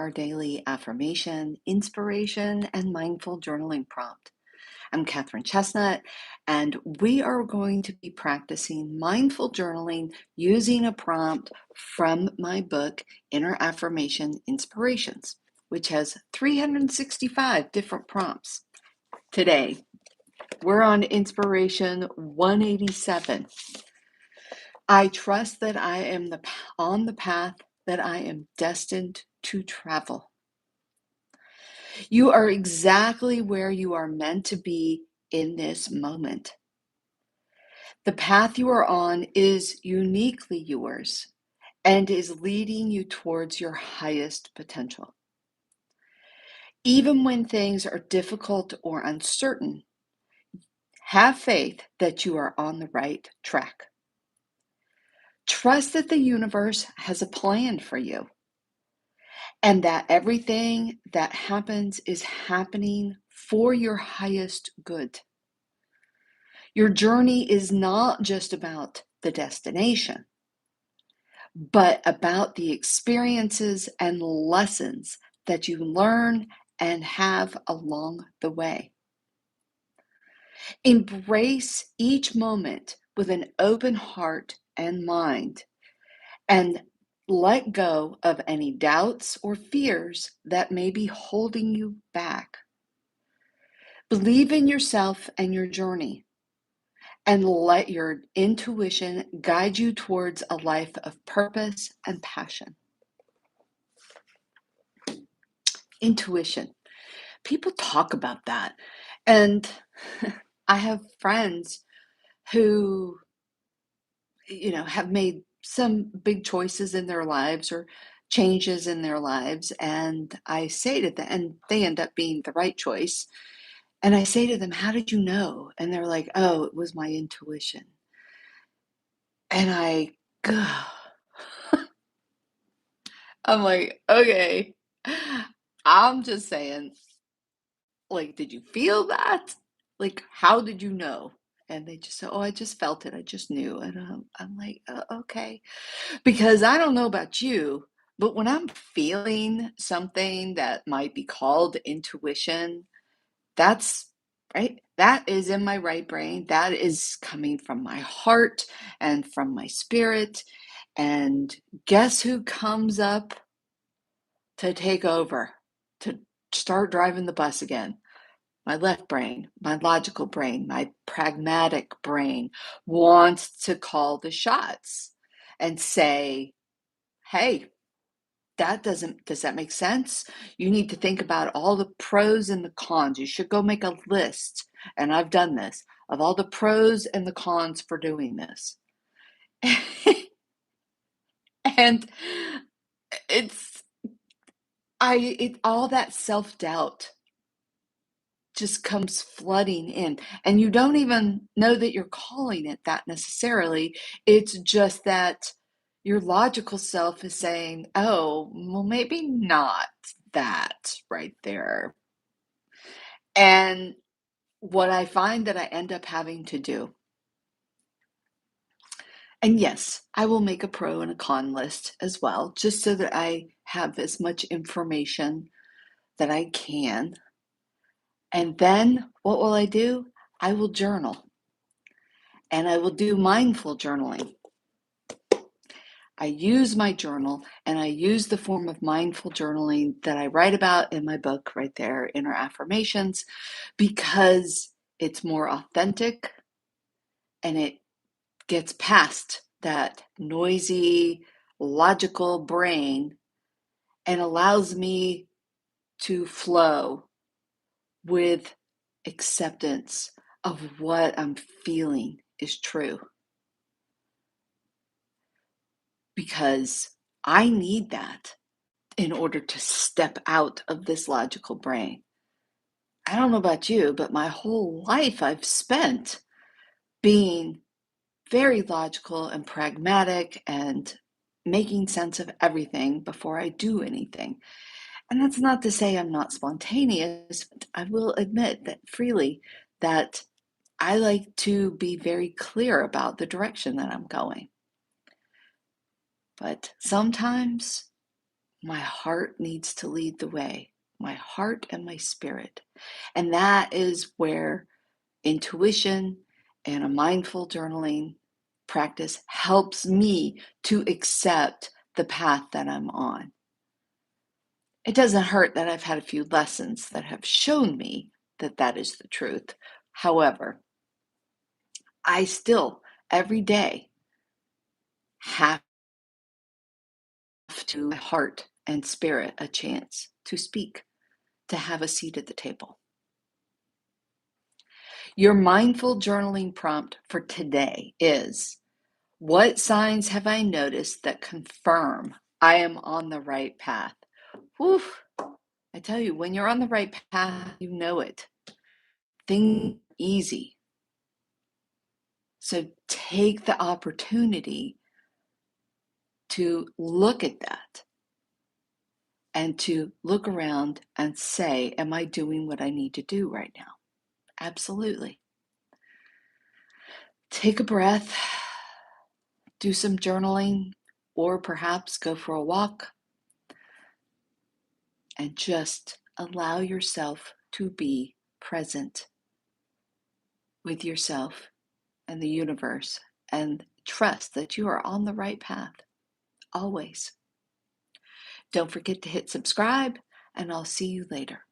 our daily affirmation, inspiration, and mindful journaling prompt. I'm Catherine Chestnut, and we are going to be practicing mindful journaling using a prompt from my book, Inner Affirmation Inspirations, which has 365 different prompts. Today, we're on inspiration 187. I trust that I am on the path that I am destined to travel. You are exactly where you are meant to be in this moment. The path you are on is uniquely yours and is leading you towards your highest potential. Even when things are difficult or uncertain, have faith that you are on the right track. Trust that the universe has a plan for you and that everything that happens is happening for your highest good. Your journey is not just about the destination, but about the experiences and lessons that you learn and have along the way. Embrace each moment with an open heart and mind, and let go of any doubts or fears that may be holding you back. Believe in yourself and your journey, and let your intuition guide you towards a life of purpose and passion. Intuition. People talk about that. And I have friends who, have made some big choices in their lives or changes in their lives. And I say to them, and they end up being the right choice. And I say to them, how did you know? And they're like, oh, it was my intuition. And I'm like, okay, I'm just saying, like, did you feel that? Like, how did you know? And they just said, oh, I just felt it. I just knew. And I'm like, okay. Because I don't know about you, but when I'm feeling something that might be called intuition, that's right. That is in my right brain. That is coming from my heart and from my spirit. And guess who comes up to take over, to start driving the bus again? My left brain, my logical brain, my pragmatic brain wants to call the shots and say, hey, does that make sense? You need to think about all the pros and the cons. You should go make a list, and I've done this, of all the pros and the cons for doing this. And it's all that self-doubt just comes flooding in, and you don't even know that you're calling it that necessarily. It's just that your logical self is saying, oh, well, maybe not that right there. And what I find that I end up having to do, and yes, I will make a pro and a con list as well, just so that I have as much information that I can. And then what will I do? I will journal. And I will do mindful journaling. I use my journal, and I use the form of mindful journaling that I write about in my book right there, Inner Affirmations, because it's more authentic and it gets past that noisy, logical brain and allows me to flow with acceptance of what I'm feeling is true. Because I need that in order to step out of this logical brain. I don't know about you, but my whole life I've spent being very logical and pragmatic and making sense of everything before I do anything. And that's not to say I'm not spontaneous. But I will admit that freely that I like to be very clear about the direction that I'm going. But sometimes My heart needs to lead the way, my heart and my spirit. And that is where intuition and a mindful journaling practice helps me to accept the path that I'm on. It doesn't hurt that I've had a few lessons that have shown me that that is the truth. However, I still, every day, have to my heart and spirit a chance to speak, to have a seat at the table. Your mindful journaling prompt for today is: what signs have I noticed that confirm I am on the right path? Whew, I tell you, when you're on the right path, you know it. Things are easy. So take the opportunity to look at that and to look around and say, am I doing what I need to do right now? Absolutely. Take a breath, do some journaling, or perhaps go for a walk and just allow yourself to be present with yourself and the universe and trust that you are on the right path always. Don't forget to hit subscribe, and I'll see you later.